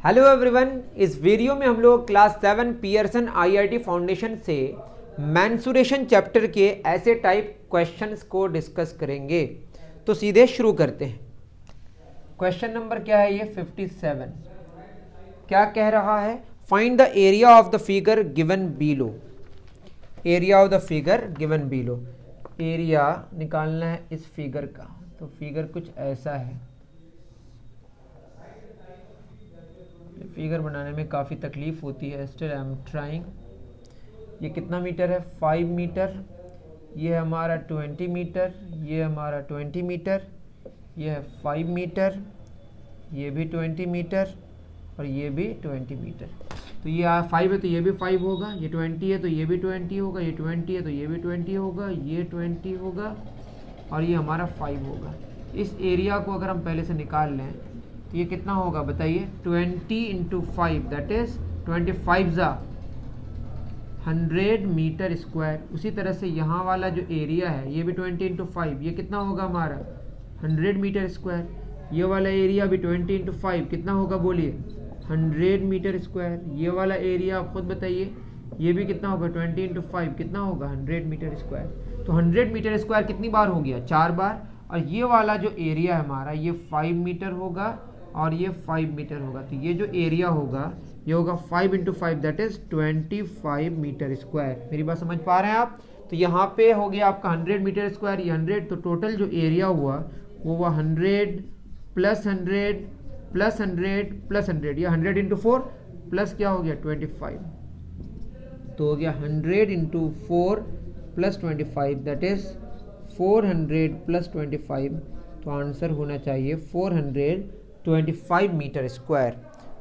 Hello everyone, इस video में हम लोग क्लास 7 पियर्सन आईआईटी फाउंडेशन से मेंसुरेशन चैप्टर के ऐसे टाइप क्वेश्चंस को डिस्कस करेंगे। तो सीधे शुरू करते हैं। क्वेश्चन नंबर क्या है? ये 57 क्या कह रहा है? Find the area of the figure given below. Area of the figure given below, area निकालना है इस फिगर का। तो फिगर कुछ ऐसा है। फिगर बनाने में काफ़ी तकलीफ होती है, स्टिल आई एम ट्राइंग। ये कितना मीटर है? 5 मीटर। ये हमारा 20 मीटर, ये हमारा 20 मीटर, ये है 5 मीटर, ये भी 20 मीटर और ये भी 20 मीटर। तो ये 5 है तो ये भी 5 होगा, ये 20 है तो ये भी 20 होगा, ये 20 है तो ये भी 20 होगा, ये 20 होगा और ये हमारा 5 होगा। इस एरिया को अगर हम पहले से निकाल लें तो ये कितना होगा बताइए? 20 इंटू 5 दैट इज 25 ज़ा 100 मीटर स्क्वायर। उसी तरह से यहाँ वाला जो एरिया है ये भी 20 इंटू 5, ये कितना होगा हमारा? 100 मीटर स्क्वायर। ये वाला एरिया भी 20 इंटू 5 कितना होगा बोलिए? 100 मीटर स्क्वायर। ये वाला एरिया आप खुद बताइए, ये भी कितना होगा? 20 इंटू 5 कितना होगा? 100 मीटर स्क्वायर। तो 100 मीटर स्क्वायर कितनी बार हो गया? 4 बार। और ये वाला जो एरिया है हमारा ये 5 मीटर होगा और ये 5 मीटर होगा। तो ये जो एरिया होगा ये होगा 5 into 5 that is 25 metre square. मेरी बात समझ पा रहे हैं आप? तो यहाँ पे हो गया आपका 100 मीटर स्क्वायर, ये 100। तो टोटल जो एरिया हुआ वो हुआ 100 प्लस 100 प्लस 100 प्लस 100। ये 100 इंटू 4 प्लस क्या हो गया? 25। तो हो गया 100 into 4 plus 25 that is 400 plus 25। तो आंसर होना चाहिए 425 मीटर स्क्वायर।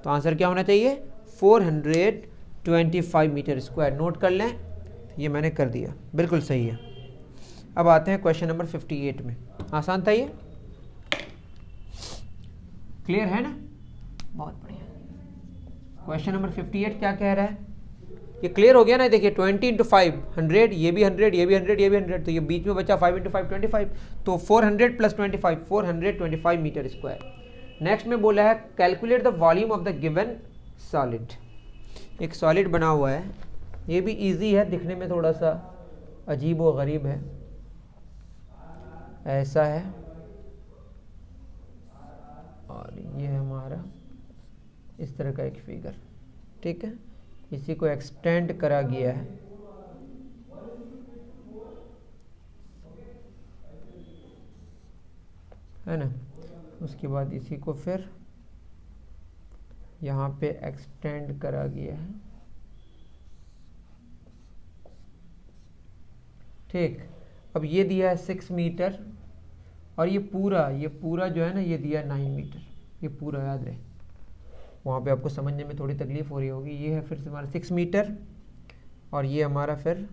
तो आंसर क्या होना चाहिए? 425 मीटर स्क्वायर। नोट कर लें, ये मैंने कर दिया, बिल्कुल सही है। अब आते हैं क्वेश्चन नंबर 58 में। आसान था ये, क्लियर है ना? बहुत बढ़िया। क्वेश्चन नंबर 58 क्या कह रहा है? ये क्लियर हो गया ना? देखिए 20 इंटू 5 100, ये भी 100, ये भी 100, ये भी 100। तो ये बीच में बचा 5 इंटू 5 25। तो 400 प्लस 25 425 मीटर स्क्वायर। नेक्स्ट में बोला है calculate the volume of the given solid. एक सॉलिड बना हुआ है, ये भी इजी है, दिखने में थोड़ा सा अजीब व गरीब है। ऐसा है और ये हमारा इस तरह का एक फिगर, ठीक है। इसी को एक्सटेंड करा गया है ना। उसके बाद इसी को फिर यहाँ पे एक्सटेंड करा गया है, ठीक। अब ये दिया है 6 मीटर और ये पूरा जो है ना ये दिया 9 मीटर। ये पूरा याद रहे, वहाँ पे आपको समझने में थोड़ी तकलीफ हो रही होगी। ये है फिर से हमारा 6 मीटर और ये हमारा फिर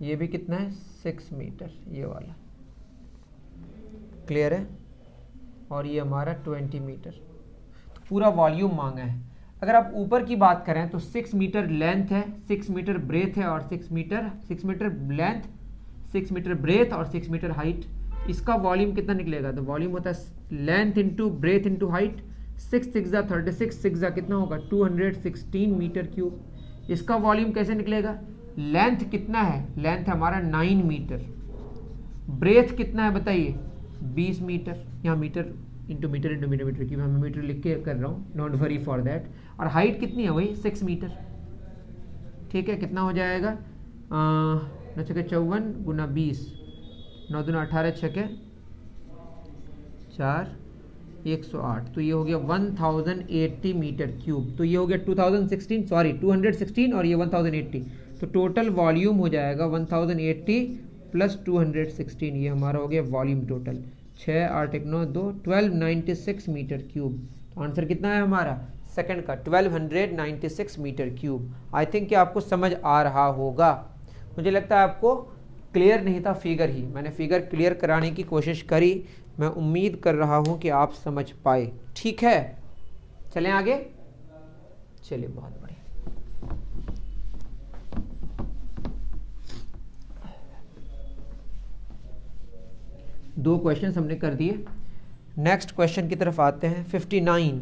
ये भी कितना है? 6 मीटर, ये वाला, क्लियर है। और ये हमारा 20 मीटर। तो पूरा वॉल्यूम मांगा है। अगर आप ऊपर की बात करें तो 6 मीटर लेंथ है, 6 मीटर ब्रेथ है और 6 मीटर लेंथ, 6 मीटर ब्रेथ और 6 मीटर हाइट। इसका वॉल्यूम कितना निकलेगा? तो वॉल्यूम होता है length into breadth into height. 6 6 36, 6 कितना होगा? 216 मीटर क्यूब। इसका वॉल्यूम कैसे निकलेगा? लेंथ कितना है? लेंथ हमारा 9 मीटर। ब्रेथ कितना है बताइए? 20 मीटर। यहाँ metre into metre into metre metre cube, मैं मीटर लिख के कर रहा हूँ, नॉट वरी फॉर दैट। और हाइट कितनी है? वही 6 मीटर, ठीक है। कितना हो जाएगा? 9 छके 54 गुना 20, 9 दूना 18 छके 4 108। तो ये हो गया 1080 मीटर क्यूब। तो ये हो गया 216 और ये 1080। तो टोटल वॉल्यूम हो जाएगा 1080 प्लस 216। ये हमारा हो गया वॉल्यूम टोटल। 6 8 1 9 2 1296 metre cube. तो आंसर कितना है हमारा? सेकंड का 1296 मीटर क्यूब। आई थिंक कि आपको समझ आ रहा होगा। मुझे लगता है आपको क्लियर नहीं था फिगर ही, मैंने फिगर क्लियर कराने की कोशिश करी। मैं उम्मीद कर रहा हूं कि आप समझ पाए, ठीक है। चलें आगे। चलिए, बहुत बढ़िया। दो क्वेश्चन हमने कर दिए। नेक्स्ट क्वेश्चन की तरफ आते हैं। 59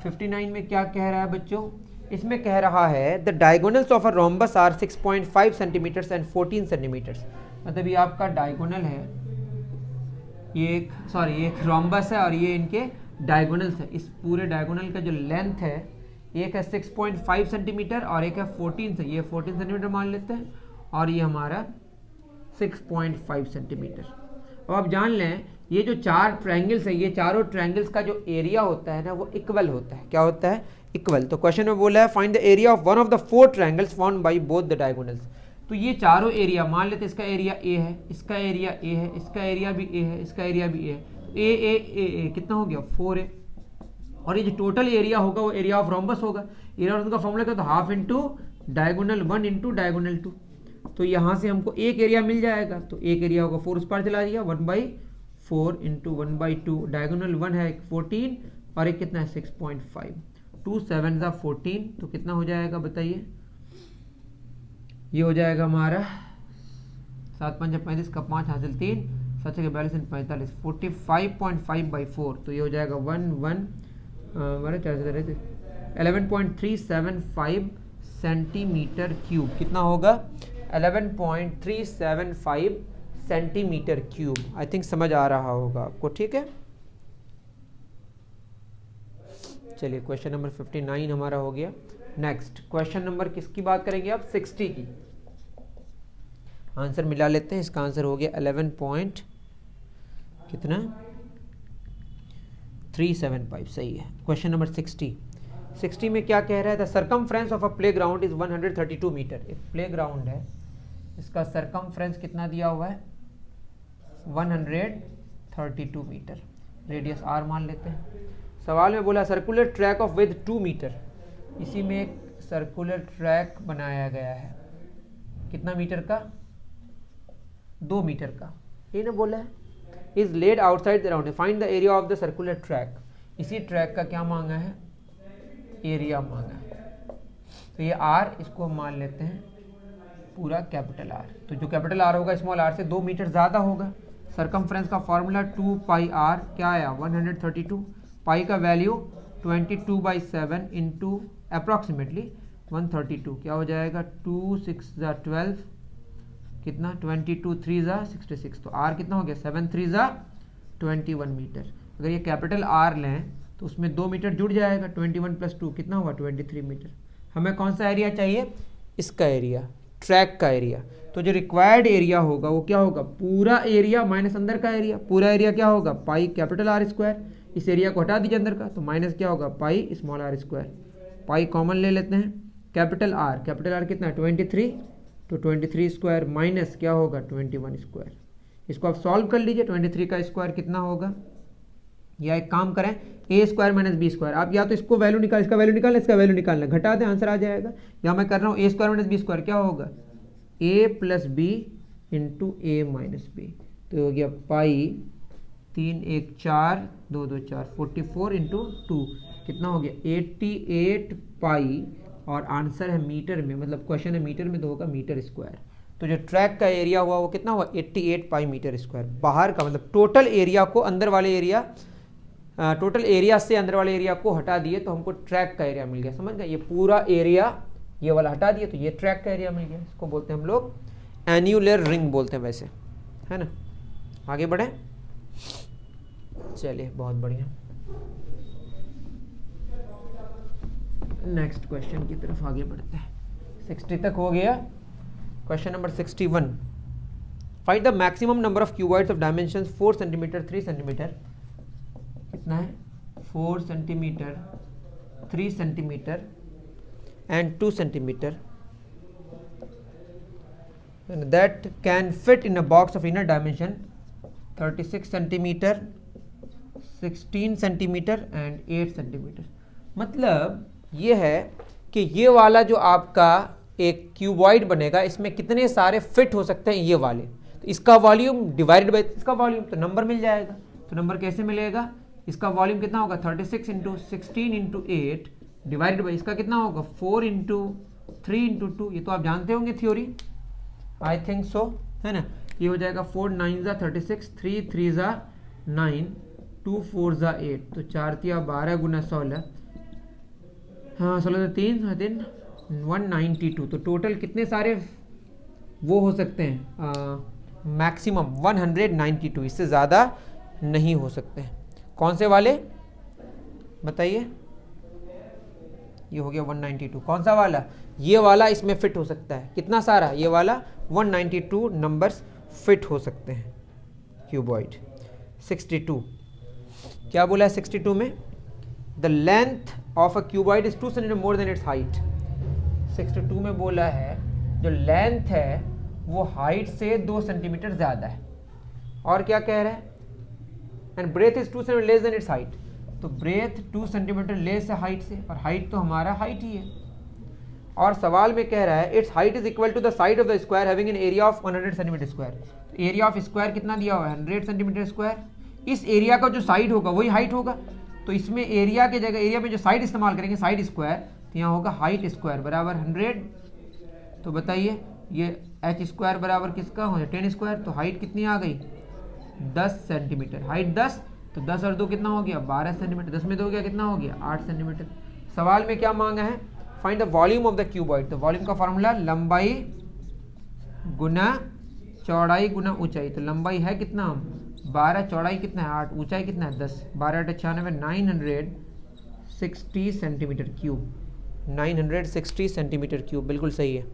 59 में क्या कह रहा है बच्चों, इसमें कह रहा है the diagonals of a rhombus are 6.5 centimetres and 14 centimetres. मतलब ये आपका डायगोनल है, ये एक रोम्बस है और ये इनके डायगोनल्स है। इस पूरे डायगोनल का जो लेंथ है, एक है 6.5 सेंटीमीटर और एक है 14 से, ये 14 सेंटीमीटर मान लेते हैं और ये हमारा 6.5 सेंटीमीटर। अब आप जान लें ये जो चार ट्रायंगल्स है, ये चारों ट्रायंगल्स का जो एरिया होता है ना वो इक्वल होता है। क्या होता है? इक्वल। तो क्वेश्चन में बोला है find the area of one of the four triangles formed by both the diagonals. तो ये चारों एरिया मान लेते हैं, इसका एरिया ए है, इसका एरिया ए है, इसका एरिया भी ए है, इसका एरिया भी ए है। ए ए ए ए कितना हो गया? 4 ए। और ये जो टोटल एरिया होगा वो एरिया ऑफ रोम्बस होगा। एरिया ऑफ का फॉर्मूला क्या था? Half into diagonal 1 into diagonal 2। तो यहाँ से हमको एक एरिया मिल जाएगा, तो एक एरिया होगा 4 उस पार चला दिया, 1/4 इंटू 1/2। डायगोनल 1 है 14 और एक कितना है 6.5। 2 7 ज़ा 14, तो कितना हो जाएगा बताइए? ये हो जाएगा हमारा 7 5 35 का 5 हासिल 3 7 के 42 45 45.5/4। तो ये हो जाएगा 11.375 सेंटीमीटर क्यूब। कितना होगा? 11.375 सेंटीमीटर क्यूब। आई थिंक समझ आ रहा होगा आपको, ठीक है। चलिए क्वेश्चन नंबर 59 हमारा हो गया। नेक्स्ट क्वेश्चन नंबर किसकी बात करेंगे आप? 60 की। आंसर मिला लेते हैं। इसका आंसर हो गया 375। सही है। क्वेश्चन नंबर 60 में क्या कह रहा है? The circumference of a playground is 132 metre. एक प्लेग्राउंड है, इसका सर्कमफ्रेंस कितना दिया हुआ है? 132 मीटर। रेडियस r मान लेते हैं। सवाल में बोला circular track of with 2 metre. इसी में एक सर्कुलर ट्रैक बनाया गया है, कितना मीटर का? 2 मीटर का। ये ना बोला है is laid outside the round, find the area of the circular track. इसी ट्रैक का क्या मांगा है? एरिया मांगा है। तो ये r, इसको हम मान लेते हैं पूरा कैपिटल R। तो जो कैपिटल R होगा स्मॉल r से 2 मीटर ज़्यादा होगा। सर्कमफ्रेंस का फॉर्मूला 2πr क्या आया? 132। पाई का वैल्यू 22/7 इंटू अप्रॉक्सीमेटली 132। क्या हो जाएगा? 2 6 ज़ा 12, कितना? 22 3 ज़ा 66। तो r कितना हो गया? 7 3 ज़ा 21 मीटर। अगर ये कैपिटल R लें तो उसमें 2 मीटर जुड़ जाएगा। 21 + 2 कितना हुआ? 23 मीटर। हमें कौन सा एरिया चाहिए? इसका एरिया, ट्रैक का एरिया। तो जो रिक्वायर्ड एरिया होगा वो क्या होगा? पूरा एरिया माइनस अंदर का एरिया। पूरा एरिया क्या होगा? Pi capital R square. इस एरिया को हटा दीजिए अंदर का, तो माइनस क्या होगा? Pi small r square. Pi common ले लेते हैं। कैपिटल R कितना है? 23। तो 23 स्क्वायर माइनस क्या होगा? 21 स्क्वायर। इसको आप सॉल्व कर लीजिए। 23 का स्क्वायर कितना होगा? या एक काम करें, a square minus B square. आप या तो इसको वैल्यू निकाल, इसका वैल्यू निकालना, इसका वैल्यू निकालना, घटा दें, आंसर आ जाएगा। या मैं कर रहा हूँ a square minus B square क्या होगा? a + b into a - b। तो हो गया पाई 3 1 4 2 2 4 44 इंटू 2 कितना हो गया? 88 पाई। और आंसर है मीटर में, मतलब क्वेश्चन है मीटर में, तो होगा मीटर स्क्वायर। तो जो ट्रैक का एरिया हुआ वो कितना हुआ? 88 पाई मीटर स्क्वायर। बाहर का मतलब टोटल एरिया को, अंदर वाले एरिया, टोटल एरिया से अंदर वाले एरिया को हटा दिए तो हमको ट्रैक का एरिया मिल गया। समझ गए? ये पूरा एरिया ये वाला हटा दिए तो ये ट्रैक का एरिया मिल गया। इसको बोलते हैं हम लोग एन्यूलर रिंग बोलते हैं वैसे, है ना। आगे बढ़े। चलिए बहुत बढ़िया। नेक्स्ट क्वेश्चन की तरफ आगे बढ़ते हैं। 60 तक हो गया। Question number 61, find the maximum number of cuboids of dimensions 4 centimetre 3 centimetre. कितना है? 4 centimetre 3 centimetre and 2 centimetre that can fit in a box of inner dimension 36 centimetre 16 centimetre and 8 centimetre. मतलब ये है कि ये वाला जो आपका एक क्यूबॉइड बनेगा, इसमें कितने सारे फिट हो सकते हैं ये वाले। तो इसका वॉल्यूम डिवाइडेड बाय इसका वॉल्यूम, तो नंबर मिल जाएगा। तो नंबर कैसे मिलेगा? इसका वॉल्यूम कितना होगा? 36 इंटू 16 इंटू 8 डिवाइडेड बाई इसका कितना होगा? 4 इंटू 3 इंटू 2। ये तो आप जानते होंगे थ्योरी, आई थिंक सो, है ना। ये हो जाएगा 4 9 ज़ा 36, 3 3 ज़ा 9, 2 4 ज़ा 8। तो 4 तिया 12 गुना 16, हाँ 16 192। तो टोटल कितने सारे वो हो सकते हैं, मैक्सिमम 192, इससे ज़्यादा नहीं हो सकते हैं। कौन से वाले बताइए? ये हो गया 192। कौन सा वाला? ये वाला इसमें फिट हो सकता है। कितना सारा? ये वाला 192 नंबर्स फिट हो सकते हैं क्यूबॉइड। 62 क्या बोला है 62 में? The length of a cuboid is 2 centimetre more than its height. 62 में बोला है जो लेंथ है वो हाइट से 2 सेंटीमीटर ज़्यादा है। और क्या कह रहा है? And breadth is 2 centimetre less than its height. तो ब्रेथ 2 सेंटीमीटर लेस है हाइट से, और हाइट तो हमारा हाइट ही है। और सवाल में कह रहा है its height is equal to the side of the square having an area of 100 centimetre square. तो एरिया ऑफ स्क्वायर कितना दिया हुआ है? 100 सेंटीमीटर स्क्वायर। इस एरिया का जो साइड होगा वही हाइट होगा। तो इसमें एरिया की जगह एरिया में जो साइड इस्तेमाल करेंगे साइड स्क्वायर, तो यहाँ होगा हाइट स्क्वायर बराबर 100। तो बताइए ये एच स्क्वायर बराबर किसका हो जाए? 10 स्क्वायर। तो हाइट कितनी आ गई? 10 सेंटीमीटर। हाइट 10, तो 10 और 2 कितना हो गया? 12 सेंटीमीटर। 10 में 2 गया कितना हो गया? 8 सेंटीमीटर। सवाल में क्या मांगा है? Find the volume of the cuboid. तो वॉल्यूम का फॉर्मूला लंबाई गुना चौड़ाई गुना ऊंचाई। तो लंबाई है कितना? 12, चौड़ाई कितना है? 8, ऊंचाई कितना है? 10, 12 × 96 960 सेंटीमीटर क्यूब। 960 सेंटीमीटर क्यूब बिल्कुल सही है।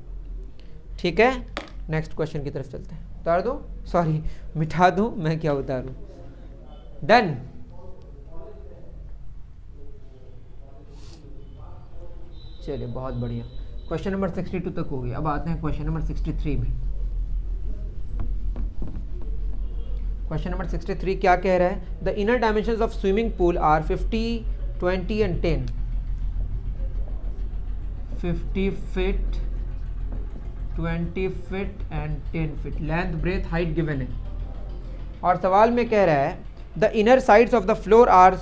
ठीक है, नेक्स्ट क्वेश्चन की तरफ चलते हैं। उतार दो, सॉरी मिटा दूं, मैं क्या उतारूं? डन। चलिए बहुत बढ़िया, क्वेश्चन नंबर 62 तक हो गया। अब आते हैं क्वेश्चन नंबर 63 में। क्वेश्चन नंबर 63 क्या कह रहा है? The inner dimensions of swimming pool are 50, 20 and 10। 50 feet, 20 feet and 10 feet. Length breadth height given है। और सवाल में कह रहा है the inner sides of the floor are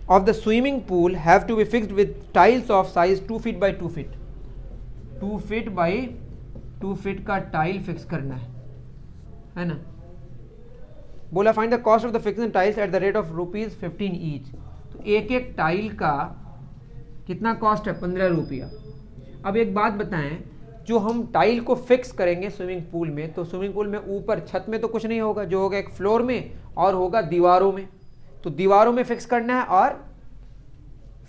of the swimming pool have to be fixed with tiles of size 2 feet by 2 feet. 2 feet by 2 feet का tile fix करना है ना। बोला find the cost of the fixing tiles at the rate of ₹15 each. तो एक एक tile का कितना कॉस्ट है? 15 रुपया। अब एक बात बताएं, जो हम टाइल को फिक्स करेंगे स्विमिंग पूल में, तो स्विमिंग पूल में ऊपर छत में तो कुछ नहीं होगा, जो होगा एक फ्लोर में और होगा दीवारों में। तो दीवारों में फिक्स करना है और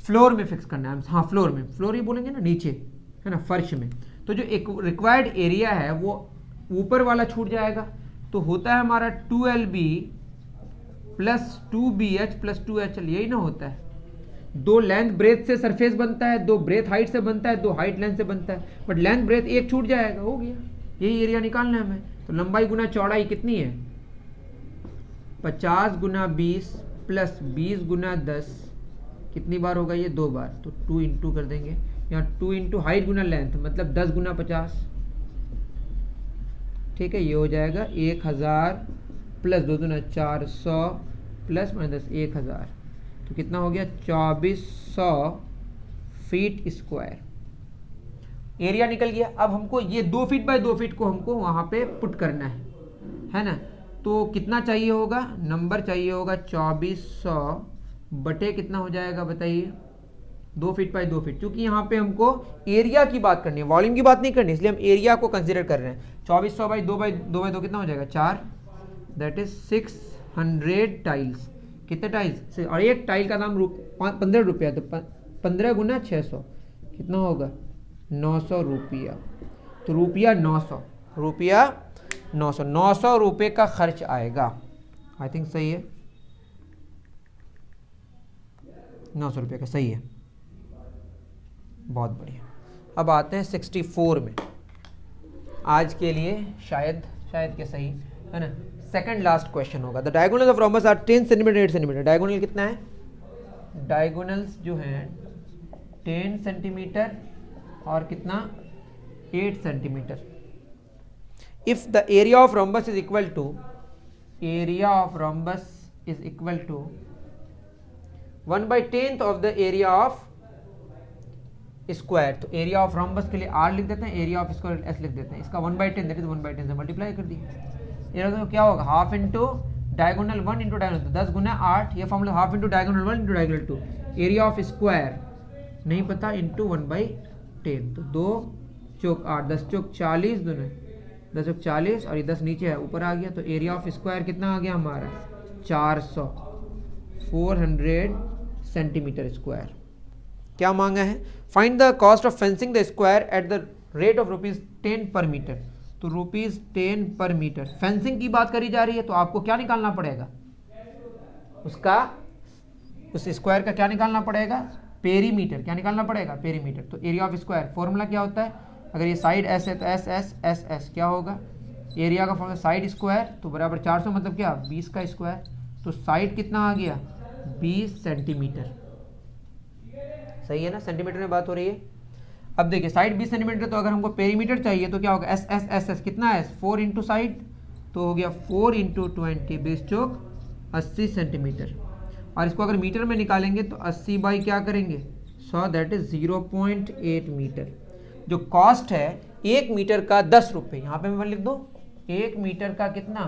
फ्लोर में फिक्स करना है। हाँ फ्लोर में, फ्लोर ही बोलेंगे ना, नीचे है ना, फर्श में। तो जो एक रिक्वायर्ड एरिया है वो ऊपर वाला छूट जाएगा। तो होता है हमारा 2LB plus 2BH plus 2HL, यही ना होता है। 2 लेंथ ब्रेथ से सरफेस बनता है, 2 ब्रेथ हाइट से बनता है, 2 हाइट लेंथ से बनता है, बट लेंथ ब्रेथ एक छूट जाएगा, हो गया। यही एरिया निकालना है हमें। तो लंबाई गुना चौड़ाई कितनी है? 50 गुना 20 प्लस 20 गुना 10, कितनी बार होगा ये? 2 बार। तो 2 इंटू कर देंगे यहाँ, 2 इंटू हाइट गुना लेंथ मतलब 10 गुना 50। ठीक है, ये हो जाएगा 1000 प्लस 2 दूना 400 प्लस माइनस 1000। तो कितना हो गया? 2400 फीट स्क्वायर। एरिया निकल गया। अब हमको ये 2 फीट बाय 2 फीट को हमको वहाँ पे पुट करना है ना। तो कितना चाहिए होगा? नंबर चाहिए होगा 2400 बटे कितना हो जाएगा बताइए? 2 फीट बाय 2 फीट। क्योंकि यहाँ पे हमको एरिया की बात करनी है, वॉल्यूम की बात नहीं करनी, इसलिए हम एरिया को कंसीडर कर रहे हैं। 2400 बाई 2 बाई 2 कितना हो जाएगा? 4, दैट इज 600 टाइल्स। कितने टाइल्स? और एक टाइल का दाम 15 रुपया, तो 15 गुना 600 कितना होगा? 900 रुपया। तो रुपया 900 900 रुपये का खर्च आएगा। आई थिंक सही है, 900 रुपये का सही है, बहुत बढ़िया। अब आते हैं 64 में। आज के लिए शायद के सही है ना, सेकंड लास्ट क्वेश्चन होगा। The diagonals of rhombus are 10 centimetre 8 centimetre. Diagonal कितना है? डायगोनल्स जो हैं 10 सेंटीमीटर और कितना? 8 centimetre. If the area of rhombus is equal to 1/10 of the area of square. तो एरिया ऑफ रोम्बस के लिए R लिख देते हैं, एरिया ऑफ स्क्वायर S लिख देते हैं। इसका 1/10 दैट इज 1/10 से मल्टीप्लाई कर दिया। ये तो क्या होगा? Half into diagonal 1 into diagonal 10 गुना 8। ये formula half into diagonal 1 into diagonal 2। Area of square नहीं पता, इंटू 1/10, तो 2 चौक 8, 10 चौक 40, दोनों 10 चौक 40 और ये 10 नीचे है, ऊपर आ गया। तो एरिया ऑफ स्क्वायर कितना आ गया हमारा 400, 400 सेंटीमीटर स्क्वायर। क्या मांगा है? Find the cost of fencing the square at the rate of ₹10 पर मीटर। तो ₹10 पर मीटर फेंसिंग की बात करी जा रही है, तो आपको क्या निकालना पड़ेगा उसका, उस स्क्वायर का क्या निकालना पड़ेगा, पेरीमीटर। क्या निकालना पड़ेगा? पेरीमीटर। तो एरिया ऑफ स्क्वायर फॉर्मूला क्या होता है, अगर ये साइड एस है तो एस एस एस एस क्या होगा, एरिया का फॉर्मूला साइड स्क्वायर तो बराबर 400 मतलब क्या 20 का स्क्वायर। तो साइड कितना आ गया 20 सेंटीमीटर। सही है ना, सेंटीमीटर में बात हो रही है। अब देखिए साइड 20 सेंटीमीटर, तो अगर हमको पेरीमीटर चाहिए तो क्या होगा, एस एस एस एस कितना है 4 इंटू साइड, तो हो गया 4 इंटू 20, 20 चौक 80 सेंटीमीटर। और इसको अगर मीटर में निकालेंगे तो 80 बाई क्या करेंगे 100, दैट इज 0.8 मीटर। जो कॉस्ट है 1 मीटर का 10 रुपये, यहाँ पे मैं लिख दूँ 1 मीटर का कितना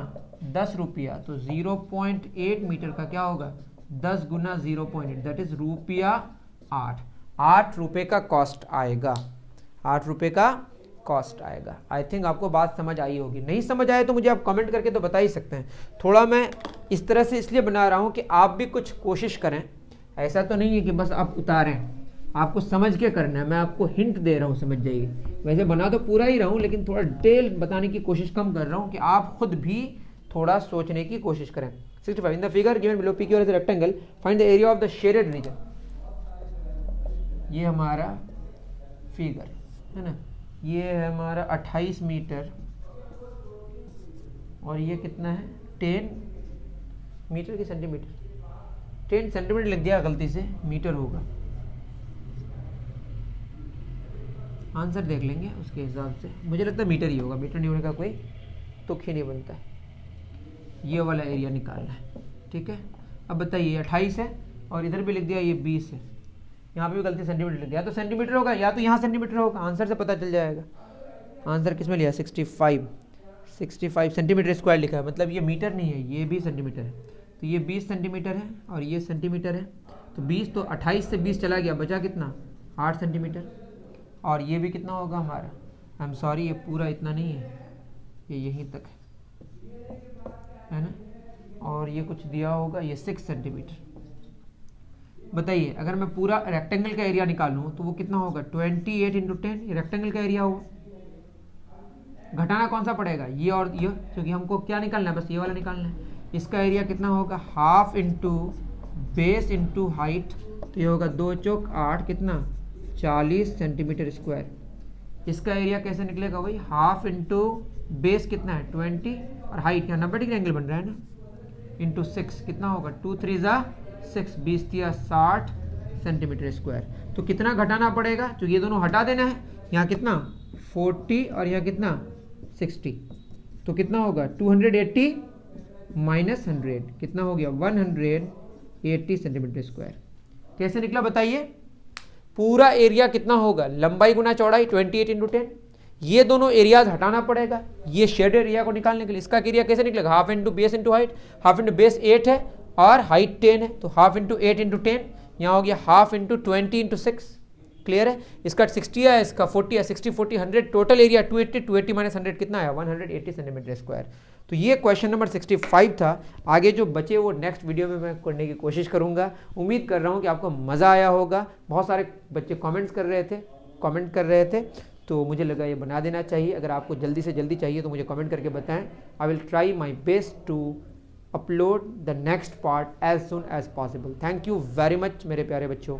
10 रुपया, तो 0.8 मीटर का क्या होगा 10 गुना 0.8, दैट इज ₹8। 8 रुपये का कॉस्ट आएगा, 8 रुपये का कॉस्ट आएगा। आई थिंक आपको बात समझ आई होगी। नहीं समझ आए तो मुझे आप कमेंट करके तो बता ही सकते हैं। थोड़ा मैं इस तरह से इसलिए बना रहा हूँ कि आप भी कुछ कोशिश करें, ऐसा तो नहीं है कि बस आप उतारें, आपको समझ के करना है। मैं आपको हिंट दे रहा हूँ, समझ जाइए। वैसे बना तो पूरा ही रहा हूँ, लेकिन थोड़ा डिटेल बताने की कोशिश कम कर रहा हूँ कि आप खुद भी थोड़ा सोचने की कोशिश करें। 65 in the figure given below PQ is rectangle, find the area of the shaded region. ये हमारा फिगर है ना, ये है हमारा 28 मीटर और ये कितना है 10 मीटर की सेंटीमीटर, 10 सेंटीमीटर लिख दिया गलती से, मीटर होगा। आंसर देख लेंगे उसके हिसाब से, मुझे लगता है मीटर ही होगा, मीटर नहीं होने का कोई तुक ही नहीं बनता है। ये वाला एरिया निकालना है, ठीक है। अब बताइए 28 है और इधर भी लिख दिया ये 20 है, यहाँ पे भी गलती सेंटीमीटर लिख दिया, तो सेंटीमीटर होगा या तो यहाँ सेंटीमीटर होगा, आंसर से पता चल जाएगा। आंसर किस में लिया 65 सेंटीमीटर स्क्वायर लिखा है, मतलब ये मीटर नहीं है, ये भी सेंटीमीटर है। तो ये 20 सेंटीमीटर है और ये सेंटीमीटर है, तो 20 तो 28 से 20 चला गया, बचा कितना 8 सेंटीमीटर। और ये भी कितना होगा हमारा, आई एम सॉरी ये पूरा इतना नहीं है, ये यहीं तक है ना, और ये कुछ दिया होगा ये 6 सेंटीमीटर। बताइए अगर मैं पूरा रेक्टेंगल का एरिया निकालूँ तो वो कितना होगा 28 इंटू 10, ये रेक्टेंगल का एरिया होगा। घटाना कौन सा पड़ेगा, ये और ये, क्योंकि हमको क्या निकालना है, बस ये वाला निकालना है। इसका एरिया कितना होगा half into base into height, तो ये होगा 2 चौक 8 कितना 40 सेंटीमीटर स्क्वायर। इसका एरिया कैसे निकलेगा भाई, हाफ इंटू बेस कितना है 20 और हाइट यहाँ 90 डिग्री एंगल बन रहा है ना, इंटू 6 कितना होगा 2 3 जा 6, 20 या 60 सेंटीमीटर स्क्वायर। तो कितना घटाना पड़ेगा, तो ये दोनों हटा देना है, यहाँ कितना 40 और यहाँ कितना 60, तो कितना होगा 280 माइनस 100 कितना हो गया 180 सेंटीमीटर स्क्वायर। कैसे निकला बताइए, पूरा एरिया कितना होगा लंबाई गुना चौड़ाई 28 इंटू 10, ये दोनों एरियाज हटाना पड़ेगा ये शेडेड एरिया को निकालने के लिए। इसका एरिया कैसे निकलेगा, half into base into height, half into base 8 है और हाइट 10 है, तो हाफ इंटू 8 इंटू 10, यहाँ हो गया हाफ इंटू 20 इंटू 6। क्लियर है, इसका 60 है, इसका 40 है, 60 40 100, टोटल एरिया 280 माइनस 100 कितना है 180 सेंटीमीटर स्क्वायर। तो ये क्वेश्चन नंबर 65 था। आगे जो बचे वो नेक्स्ट वीडियो में मैं करने की कोशिश करूँगा। उम्मीद कर रहा हूँ कि आपको मज़ा आया होगा। बहुत सारे बच्चे कमेंट कर रहे थे तो मुझे लगा ये बना देना चाहिए। अगर आपको जल्दी से जल्दी चाहिए तो मुझे कमेंट करके बताएं। I will try my best to upload the next part as soon as possible. Thank you very much मेरे प्यारे बच्चों।